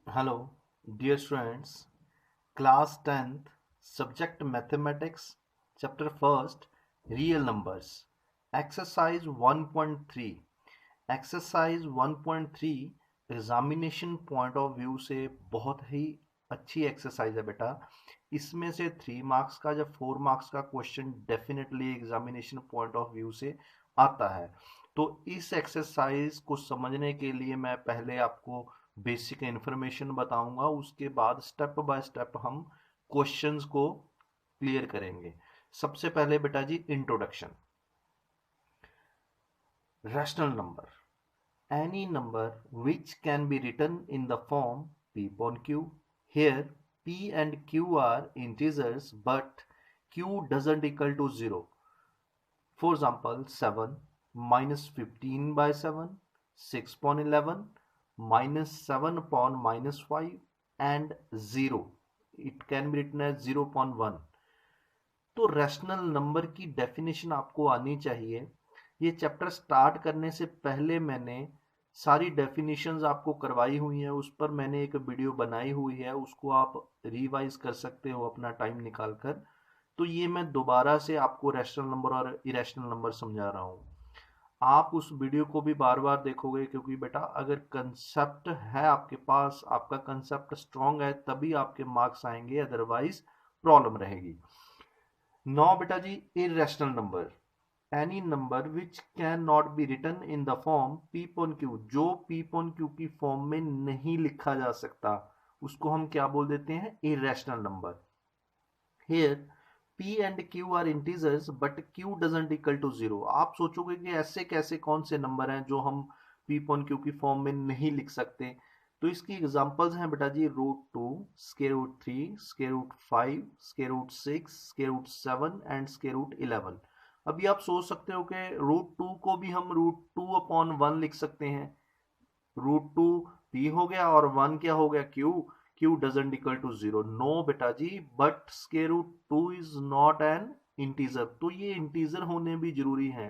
Hello, dear students. Class 10th, Subject Mathematics, Chapter 1st, Real Numbers. Exercise 1.3. Exercise 1.3 examination point of view से बहुत ही अच्छी exercise है बेटा। इसमें से 3 मार्क्स का या 4 मार्क्स का question definitely examination point of view से आता है। तो इस एक्सरसाइज को समझने के लिए मैं पहले आपको बेसिक इन्फॉर्मेशन बताऊंगा, उसके बाद स्टेप बाय स्टेप हम क्वेश्चंस को क्लियर करेंगे। सबसे पहले बेटा जी introduction. Rational number, any number which can be written in the form p upon q. Here p and q are integers but q doesn't equal to 0. For example, 7 minus 15 by 7, 6 upon 11, minus 7 upon minus 5 and 0. It can be written as 0 upon 1. तो rational number की definition आपको आनी चाहिए। ये chapter start करने से पहले मैंने सारी डेफिनेशंस आपको करवाई हुई है, उस पर मैंने एक वीडियो बनाई हुई है, उसको आप रिवाइज कर सकते हो अपना टाइम निकाल कर। तो ये मैं दोबारा से आपको रैशनल नंबर और इरेशनल नंबर समझा रहा हूँ। आप उस वीडियो को भी बार बार देखोगे, क्योंकि बेटा अगर कंसेप्ट है आपके पास, आपका कंसेप्ट स्ट्रांग है, तभी आपके मार्क्स आएंगे, अदरवाइज प्रॉब्लम रहेगी। नौ बेटा जी, irrational number, any number which can not be written in the form P upon Q, जो पी अपॉन क्यू की फॉर्म में नहीं लिखा जा सकता, उसको हम क्या बोल देते हैं? Irrational number. Here p and q are integers but q doesn't equal to 0। आप सोचोगे कि ऐसे कैसे कौन से नंबर हैं जो हम p अपॉन q की फॉर्म में नहीं लिख सकते? तो इसकी एग्जांपल्स हैं बेटा जी, √2, √3, √5, √6, √7 एंड √11। अभी आप सोच सकते हो कि √2 को भी हम √2 अपॉन 1 लिख सकते हैं। √2 p हो गया और 1 क्या हो गया? q। q doesn't equal to 0। No बेटा जी, but √2 is not an integer. तो ये इंटीजर होने भी जरूरी है,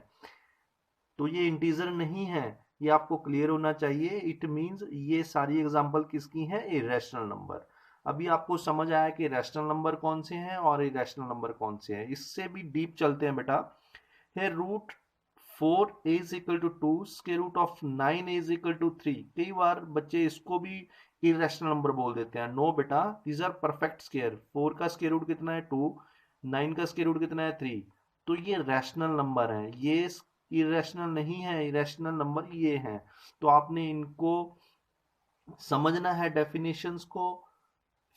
तो ये इंटीजर नहीं है, ये आपको क्लियर होना चाहिए। इट मींस ये सारी एग्जांपल किसकी हैं? Irrational number. अभी आपको समझ आया कि रैशनल नंबर कौन से हैं और इरेशनल नंबर कौन से हैं। इससे भी डीप चलते हैं बेटा। है √4 is equal to 2, square root of 9 is equal to 3। कई बार बच्चे इसको भी इरेशनल नंबर बोल देते हैं। नो बेटा, दीज आर परफेक्ट स्क्वायर। 4 का स्क्वायर रूट कितना है? 2। 9 का स्क्वायर रूट कितना है? 3। तो ये रैशनल नंबर है, ये इरेशनल नहीं है। इरेशनल नंबर ये हैं। तो आपने इनको समझना है, डेफिनेशंस को,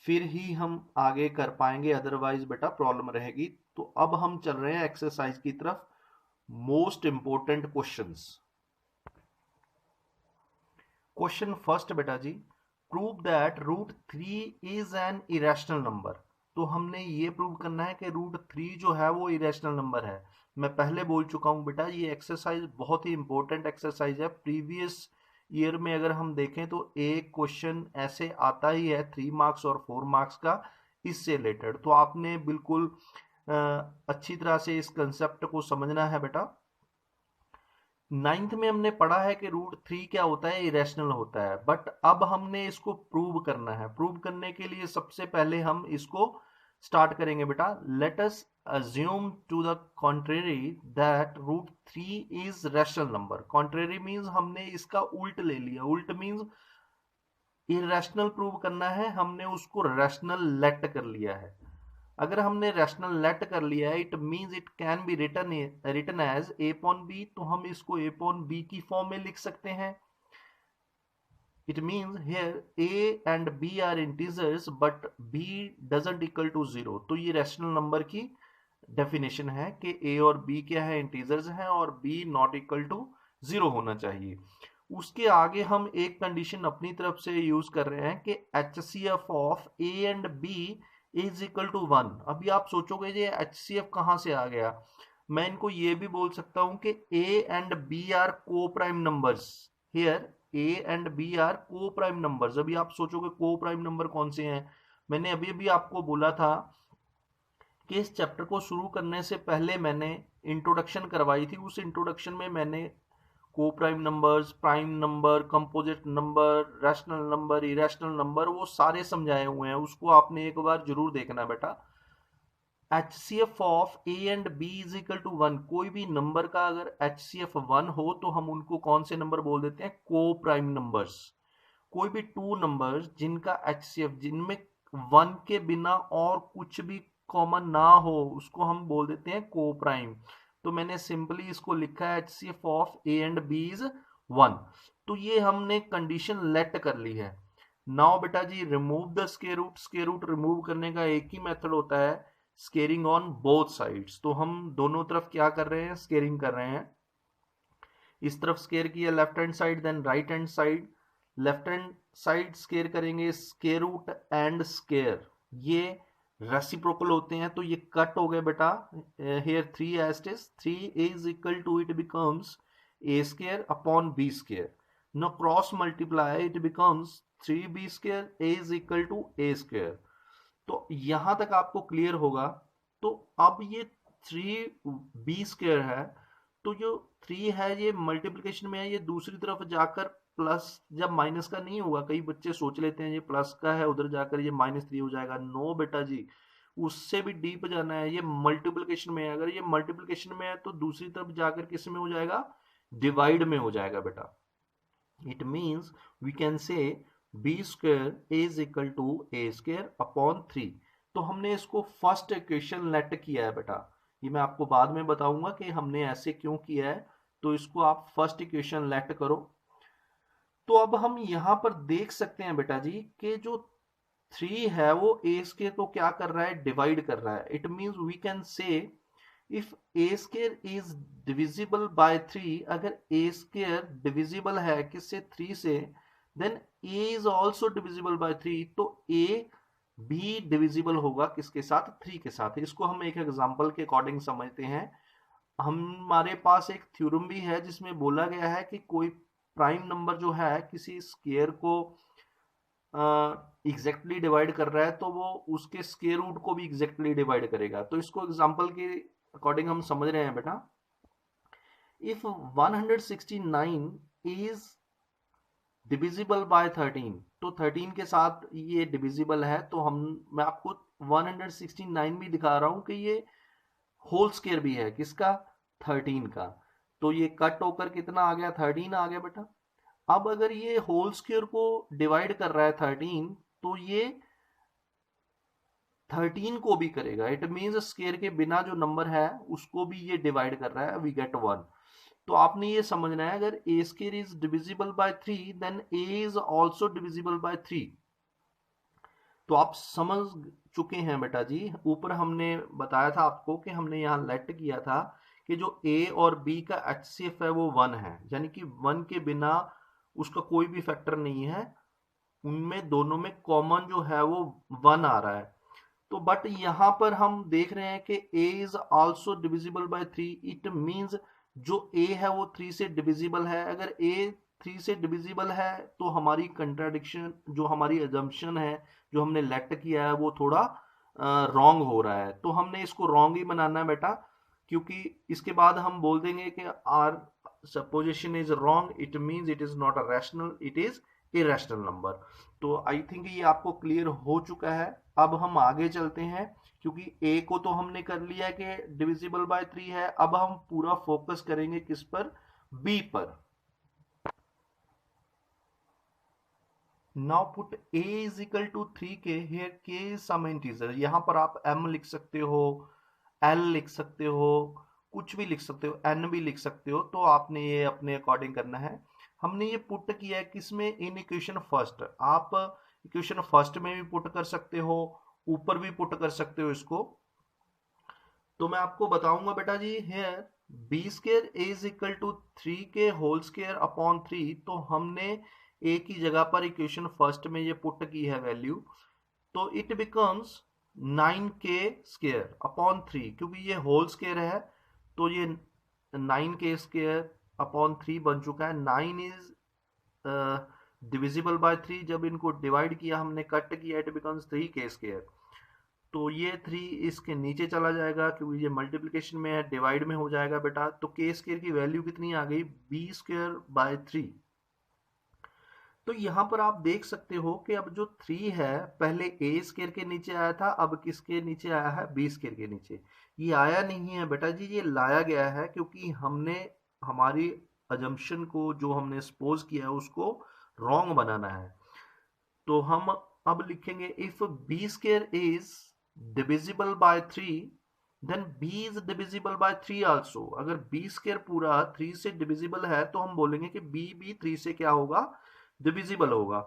फिर ही हम आगे कर पाएंगे, अदरवाइज बेटा प्रॉब्लम रहेगी। तो अब हम चल रहे हैं एक्सरसाइज की तरफ। Most important questions. Question first बेटा जी, prove that √3 is an irrational number. तो हमने ये प्रूव करना है कि √3 जो है वो इरेशनल नंबर है। मैं पहले बोल चुका हूं बेटा, ये एक्सरसाइज बहुत ही इंपॉर्टेंट एक्सरसाइज है। प्रीवियस ईयर में अगर हम देखें तो एक क्वेश्चन ऐसे आता ही है 3 मार्क्स और 4 मार्क्स का इससे रिलेटेड। तो आपने बिल्कुल अच्छी तरह से इस कंसेप्ट को समझना है बेटा। नाइन्थ में हमने पढ़ा है कि √3 क्या होता है? इरेशनल होता है। बट अब हमने इसको प्रूव करना है। प्रूव करने के लिए सबसे पहले हम इसको स्टार्ट करेंगे बेटा। Let us assume to the contrary that √3 is rational number. Contrary means हमने इसका उल्ट ले लिया। उल्ट मींस इरेशनल प्रूव करना है, हमने उसको रैशनल लेट कर लिया है। अगर हमने रैशनल लेट कर लिया है, it means it can be written as a upon b। तो हम इसको a अपॉन b की फॉर्म में लिख सकते हैं। It means here a and b are integers but b doesn't equal to 0। तो ये रैशनल नंबर की डेफिनेशन है कि a और b क्या है? इंटीजर्स हैं, और b नॉट इक्वल टू 0 होना चाहिए। उसके आगे हम एक कंडीशन अपनी तरफ से यूज कर रहे हैं कि HCF of a and b is equal to 1। अभी आप सोचोगे ये HCF कहां से आ गया? मैं इनको ये भी बोल सकता हूं कि a and b are coprime numbers. Here a and b are coprime numbers. अभी आप सोचोगे को प्राइम नंबर कौन से हैं? मैंने अभी अभी आपको बोला था कि इस चैप्टर को शुरू करने से पहले मैंने इंट्रोडक्शन करवाई थी। उस इंट्रोडक्शन में मैंने को prime numbers, prime number, composite number, rational number, irrational number, वो सारे समझाए हुए हैं, उसको आपने एक बार जरूर देखना बेटा। HCF of A and B is equal to 1, कोई भी नंबर का अगर HCF 1 हो तो हम उनको कौन से नंबर बोल देते हैं? को प्राइम नंबर्स। कोई भी टू नंबर्स जिनका HCF, जिनमें 1 के बिना और कुछ भी कॉमन ना हो, उसको हम बोल देते हैं को प्राइम। तो मैंने सिंपली इसको लिखा है HCF of A and B is 1। तो ये हमने कंडीशन लेट कर ली है। नाउ बेटा जी remove the square root. Square root remove करने का एक ही मेथड होता है, स्केयरिंग ऑन बोथ साइड्स। तो हम दोनों तरफ क्या कर रहे हैं? स्केयरिंग कर रहे हैं। इस तरफ स्केयर किया left hand side, then right hand side. Left hand side square करेंगे स्केयर रूट एंड स्केयर, ये रेसिप्रोकल होते हैं, तो ये कट हो गए बेटा। Here 3 as it is, 3 is equal to, it becomes a square upon b square. Now cross multiply, it becomes 3b square, a is equal to a square. तो यहां तक आपको क्लियर होगा। तो अब ये 3b स्क्वायर है, तो जो 3 है ये मल्टीप्लिकेशन में है, ये दूसरी तरफ जाकर प्लस, जब माइनस का नहीं होगा, कई बच्चे सोच लेते हैं ये प्लस का है उधर जाकर ये -3 हो जाएगा। नो बेटा जी, उससे भी डीप जाना है। ये मल्टीप्लिकेशन में है, अगर ये मल्टीप्लिकेशन में है तो दूसरी तरफ जाकर किस में हो जाएगा? डिवाइड में हो जाएगा बेटा। It means we can say b square is equal to a square upon 3। तो हमने इसको फर्स्ट इक्वेशन लेट किया है बेटा, ये मैं आपको बाद में बताऊंगा कि हमने ऐसे क्यों किया है। तो इसको आप फर्स्ट इक्वेशन लेट करो। तो अब हम यहां पर देख सकते हैं बेटा जी कि जो 3 है वो a स्क्वायर को क्या कर रहा है? डिवाइड कर रहा है। It means we can say if a square is divisible by 3, अगर a स्क्वायर डिविजिबल है किससे? 3 से, then a is also divisible by 3, तो a भी डिविजिबल होगा किसके साथ? 3 के साथ। इसको हम एक एग्जांपल के अकॉर्डिंग समझते हैं। हमारे पास एक थ्योरम भी है जिसमें बोला गया है कि कोई प्राइम नंबर जो है किसी स्क्वायर को एग्जैक्टली डिवाइड कर रहा है, तो वो उसके स्क्वायर रूट को भी एग्जैक्टली डिवाइड करेगा। तो इसको एग्जांपल के अकॉर्डिंग हम समझ रहे हैं बेटा। इफ 169 इज डिविजिबल बाय 13, तो 13 के साथ ये डिविजिबल है, तो मैं आपको 169 भी दिखा रहा हूं कि ये होल स्क्वायर भी है किसका? 13 का। तो ये कट होकर कितना आ गया? 13 आ गया बेटा। अब अगर ये होल स्क्वायर को डिवाइड कर रहा है 13, तो ये 13 को भी करेगा। इट मींस स्क्वायर के बिना जो नंबर है उसको भी ये डिवाइड कर रहा है, वी गेट 1। तो आपने ये समझना है, अगर a square is divisible by 3, then a is also divisible by 3। तो आप समझ चुके हैं बेटा जी। ऊपर हमने बताया था आपको कि हमने यहां लेट किया था कि जो a और b का HCF है वो 1 है, यानी कि 1 के बिना उसका कोई भी फैक्टर नहीं है, उनमें दोनों में कॉमन जो है वो 1 आ रहा है। तो बट यहां पर हम देख रहे हैं कि a is also divisible by 3। It means जो a है वो 3 से डिविजिबल है। अगर a 3 से डिविजिबल है तो हमारी कंट्राडिक्शन, जो हमारी अजम्पशन है, जो हमने लेट किया है, वो थोड़ा रॉन्ग हो रहा है। तो हमने इसको रॉन्ग ही बनाना है बेटा, क्योंकि इसके बाद हम बोल देंगे कि our supposition is wrong, it means it is not a rational, it is irrational number. तो आई थिंक ये आपको क्लियर हो चुका है। अब हम आगे चलते हैं, क्योंकि a को तो हमने कर लिया कि डिविजिबल बाय 3 है। अब हम पूरा फोकस करेंगे किस पर? b पर। Now put a is equal to 3k, here k is some integer. यहां पर आप m लिख सकते हो, l लिख सकते हो, कुछ भी लिख सकते हो, n भी लिख सकते हो। तो आपने ये अपने अकॉर्डिंग करना है। हमने ये पुट किया है किसमें? In equation first. आप इक्वेशन फर्स्ट में भी पुट कर सकते हो, ऊपर भी पुट कर सकते हो इसको। तो मैं आपको बताऊंगा बेटा जी। Here b square is equal to 3k whole square upon 3। तो हमने a की जगह पर इक्वेशन फर्स्ट में ये पुट की है वैल्यू, तो it becomes 9k square upon 3। क्योंकि ये होल स्क्वायर है तो ये 9k स्क्वायर अपॉन 3 बन चुका है। 9 इज डिविजिबल बाय 3, जब इनको डिवाइड किया हमने, कट किया, इट बिकम्स 3k स्क्वायर। तो ये 3 इसके नीचे चला जाएगा क्योंकि ये मल्टीप्लिकेशन में है, डिवाइड में हो जाएगा बेटा। तो के स्क्वायर की वैल्यू कितनी आ गई, बी स्क्वायर बाय 3। तो यहां पर आप देख सकते हो कि अब जो 3 है पहले ए स्क्वायर के नीचे आया था, अब किसके नीचे आया है, बी स्क्वायर के नीचे। ये आया नहीं है बेटा जी, ये लाया गया है क्योंकि हमने हमारी अजम्पशन को जो हमने सपोज किया है उसको रॉन्ग बनाना है। तो हम अब लिखेंगे if B square is divisible by 3 then B is divisible by 3 also. अगर बी स्क्वायर पूरा 3 से डिविजिबल है तो हम बोलेंगे कि बी भी 3 से क्या होगा, डिविजिबल होगा।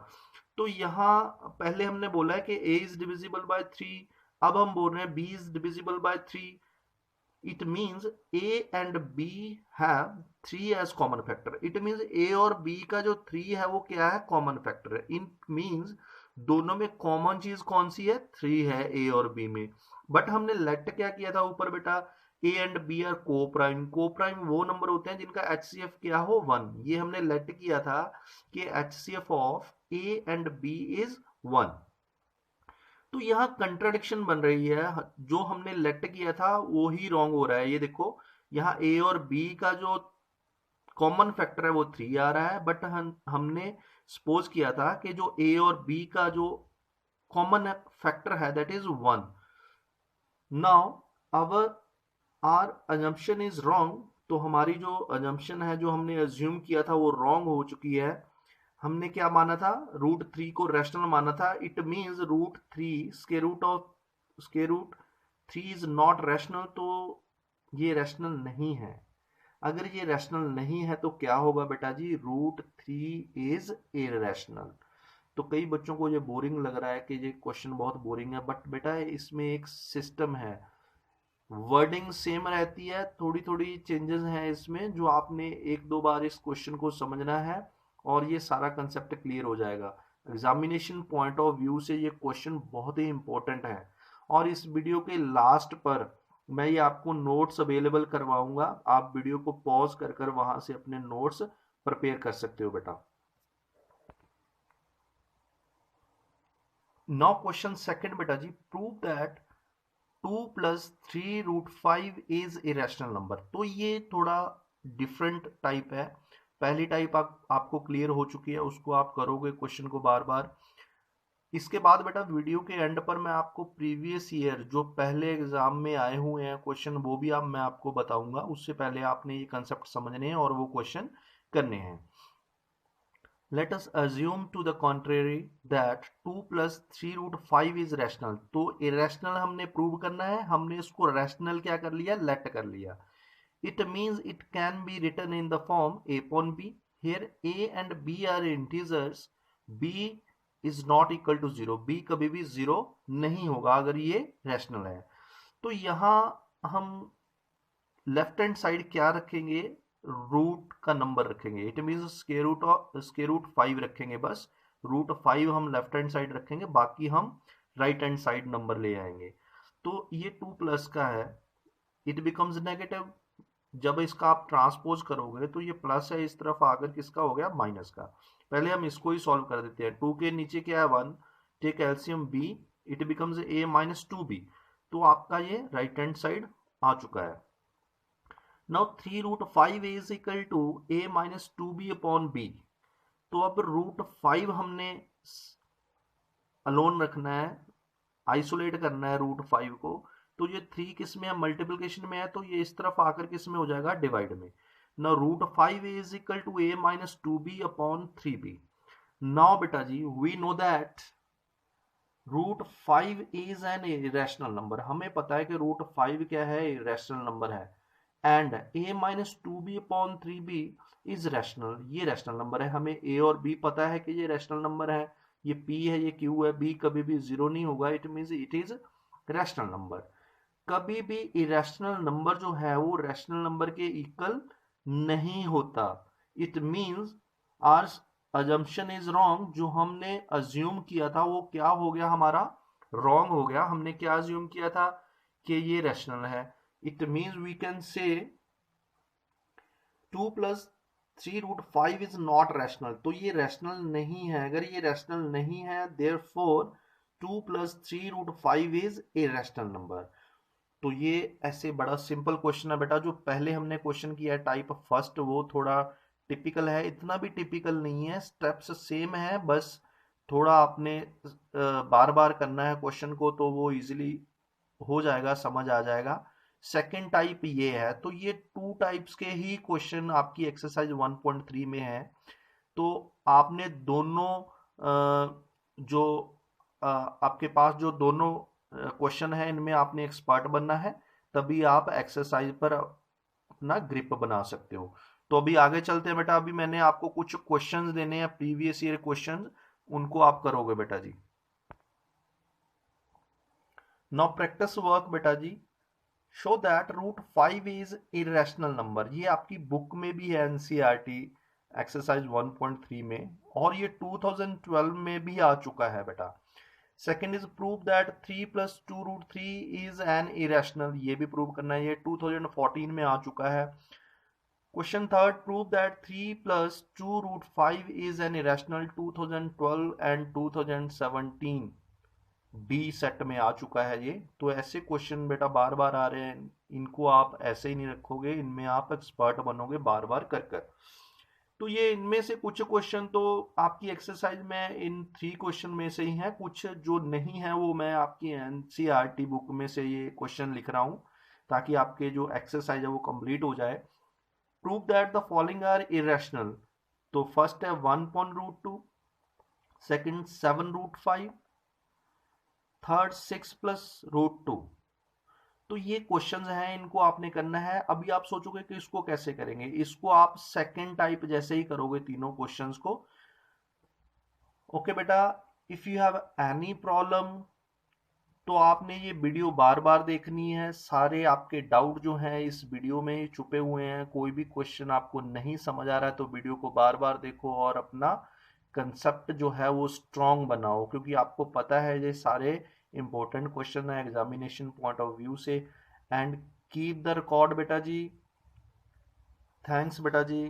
तो यहां पहले हमने बोला है कि a इज डिविजिबल बाय 3, अब हम बोल रहे हैं b is divisible by 3। It means a and b have 3 as common factor. It means a और b का जो 3 है वो क्या है, कॉमन फैक्टर है। इट मींस दोनों में कॉमन चीज कौन सी है, 3 है a और b में। बट हमने लेट क्या किया था ऊपर बेटा, ए एंड बी आर को प्राइम। को प्राइम वो नंबर होते हैं जिनका HCF क्या हो, 1। ये हमने लेट किया था कि HCF of A and B is 1। तो यहां कंट्राडिक्शन बन रही है, जो हमने लेट किया था वो ही रॉन्ग हो रहा है। ये देखो यहाँ ए और बी का जो कॉमन फैक्टर है वो 3 आ रहा है, बट हमने सपोज किया था कि जो ए और बी का जो कॉमन फैक्टर है that is 1। Now our are assumption is wrong. तो हमारी जो अजम्पशन है, जो हमने अज्यूम किया था वो रॉन्ग हो चुकी है। हमने क्या माना था, √3 को रैशनल माना था। It means √3 square root 3 is not rational. तो ये रैशनल नहीं है। अगर ये रैशनल नहीं है तो क्या होगा बेटा जी, √3 इज इरैशनल। तो कई बच्चों को ये बोरिंग लग रहा है कि ये क्वेश्चन बहुत बोरिंग है, बट बेटा इसमें एक सिस्टम है, वर्डिंग सेम रहती है, थोड़ी थोड़ी चेंजेस हैं इसमें, जो आपने एक दो बार इस क्वेश्चन को समझना है और ये सारा कंसेप्ट क्लियर हो जाएगा। एग्जामिनेशन पॉइंट ऑफ व्यू से ये क्वेश्चन बहुत ही इंपॉर्टेंट है। और इस वीडियो के लास्ट पर मैं ये आपको नोट्स अवेलेबल करवाऊंगा, आप वीडियो को पॉज कर कर वहां से अपने नोट्स प्रिपेयर कर सकते हो बेटा। नाउ क्वेश्चन सेकंड बेटा जी, prove that 2 + 3√5 is irrational number. तो ये थोड़ा डिफरेंट टाइप है। पहली टाइप आपको क्लियर हो चुकी है, उसको आप करोगे क्वेश्चन को बार बार। इसके बाद बेटा वीडियो के एंड पर मैं आपको प्रीवियस ईयर जो पहले एग्जाम में आए हुए हैं क्वेश्चन, वो भी मैं आपको बताऊंगा। उससे पहले आपने ये कंसेप्ट समझने हैं और वो क्वेश्चन करने हैं। Let us assume to the contrary that 2 + 3√5 is rational। तो irrational हमने प्रूव करना है, हमने इसको rational क्या कर लिया, लेट कर लिया। It means it can be written in the form a upon b। Here a and b are integers, b is not equal to 0। b कभी भी 0 नहीं होगा अगर ये rational है। तो यहां हम लेफ्ट हैंड साइड क्या रखेंगे, रूट का नंबर रखेंगे। इट मींस स्क्वायर रूट 5 रखेंगे बस। √5 हम लेफ्ट हैंड साइड रखेंगे, बाकी हम राइट हैंड साइड नंबर ले आएंगे। तो ये 2+ का है, इट बिकम्स नेगेटिव। जब इसका आप ट्रांसपोज करोगे तो ये प्लस है, इस तरफ आकर किसका हो गया, माइनस का। पहले हम इसको ही सॉल्व कर देते हैं। 2 के नीचे क्या है, 1। Take LCM b, it becomes a - 2b। तो आपका ये राइट हैंड साइड आ चुका है। Now 3√5 is equal to a - 2b upon b। तो अब √5 हमने अलोन रखना है, आइसोलेट करना है √5 को। तो ये 3 किस में है, मल्टीप्लिकेशन में है, तो ये इस तरफ आकर किस में हो जाएगा, डिवाइड में। Now √5 is equal to a - 2b upon 3b। Now बेटा जी we know that √5 is an irrational number. हमें पता है कि √5 क्या है, इरेशनल नंबर है। And a - 2b upon 3b is rational. ये रैशनल नंबर है, हमें a और b पता है कि ये रैशनल नंबर है। ये p है, ये q है, b कभी भी 0 नहीं होगा। It means it is rational number. कभी भी इरेशनल नंबर जो है वो रैशनल नंबर के इक्वल नहीं होता। It means our assumption is wrong. जो हमने अज्यूम किया था वो क्या हो गया, हमारा रॉन्ग हो गया। हमने क्या अज्यूम किया था कि ये रैशनल है। इट मींस वी कैन से 2 + 3√5 इज नॉट रैशनल। तो ये रैशनल नहीं है। अगर ये रैशनल नहीं है, देयरफॉर 2 + 3√5 इज इरेशनल नंबर। तो ये ऐसे बड़ा सिंपल क्वेश्चन है बेटा। जो पहले हमने क्वेश्चन किया है टाइप फर्स्ट, वो थोड़ा टिपिकल है, इतना भी टिपिकल नहीं है, स्टेप्स सेम है, बस थोड़ा आपने बार बार करना है क्वेश्चन को, तो वो इजीली हो जाएगा, समझ आ जाएगा। सेकंड टाइप ये है, तो ये टू टाइप्स के ही क्वेश्चन आपकी एक्सरसाइज 1.3 में है। तो आपने दोनों जो आपके पास जो दोनों क्वेश्चन है, इनमें आपने एक्सपर्ट बनना है, तभी आप एक्सरसाइज पर अपना ग्रिप बना सकते हो। तो अभी आगे चलते हैं बेटा। अभी मैंने आपको कुछ क्वेश्चंस देने हैं, प्रीवियस ईयर क्वेश्चंस, उनको आप करोगे बेटा जी। नाउ प्रैक्टिस वर्क बेटा जी। Show that √5 is irrational number. ये आपकी बुक में भी है, एनसीईआरटी एक्सरसाइज 1.3 में, और ये 2012 में भी आ चुका है बेटा। Second is prove that 3 + 2√3 is an irrational. ये भी प्रूव करना है, ये 2014 में आ चुका है। Question third, prove that 3 + 2√5 is an irrational. 2012 and 2017 D set में आ चुका है ये। तो ऐसे क्वेश्चन बेटा बार बार आ रहे हैं, इनको आप ऐसे ही नहीं रखोगे, इनमें आप एक्सपर्ट बनोगे बार बार कर कर। तो ये इनमें से कुछ क्वेश्चन तो आपकी एक्सरसाइज में इन 3 क्वेश्चन में से ही हैं, कुछ जो नहीं है वो मैं आपकी एनसीईआरटी बुक में से ये क्वेश्चन लिख रहा हूँ, ताकि आपके जो एक्सरसाइज है वो कंप्लीट हो जाए। Prove that the following are irrational. तो फर्स्ट है 1.√2, सेकंड 7√5, थर्ड 6 + √2। तो ये क्वेश्चंस हैं, इनको आपने करना है। अभी आप सोचोगे कि इसको कैसे करेंगे, इसको आप सेकंड टाइप जैसे ही करोगे तीनों क्वेश्चंस को। ओके बेटा, if you have any problem तो आपने ये वीडियो बार बार देखनी है। सारे आपके डाउट जो हैं इस वीडियो में ही छुपे हुए हैं। कोई भी क्वेश्चन आपको नहीं समझ आ रहा है तो वीडियो को बार बार देखो और अपना कंसेप्ट जो है वो स्ट्रांग बनाओ, क्योंकि आपको पता है ये सारे इंपॉर्टेंट क्वेश्चन है एग्जामिनेशन पॉइंट ऑफ व्यू से। एंड कीप द रिकॉर्ड बेटा जी। थैंक्स बेटा जी।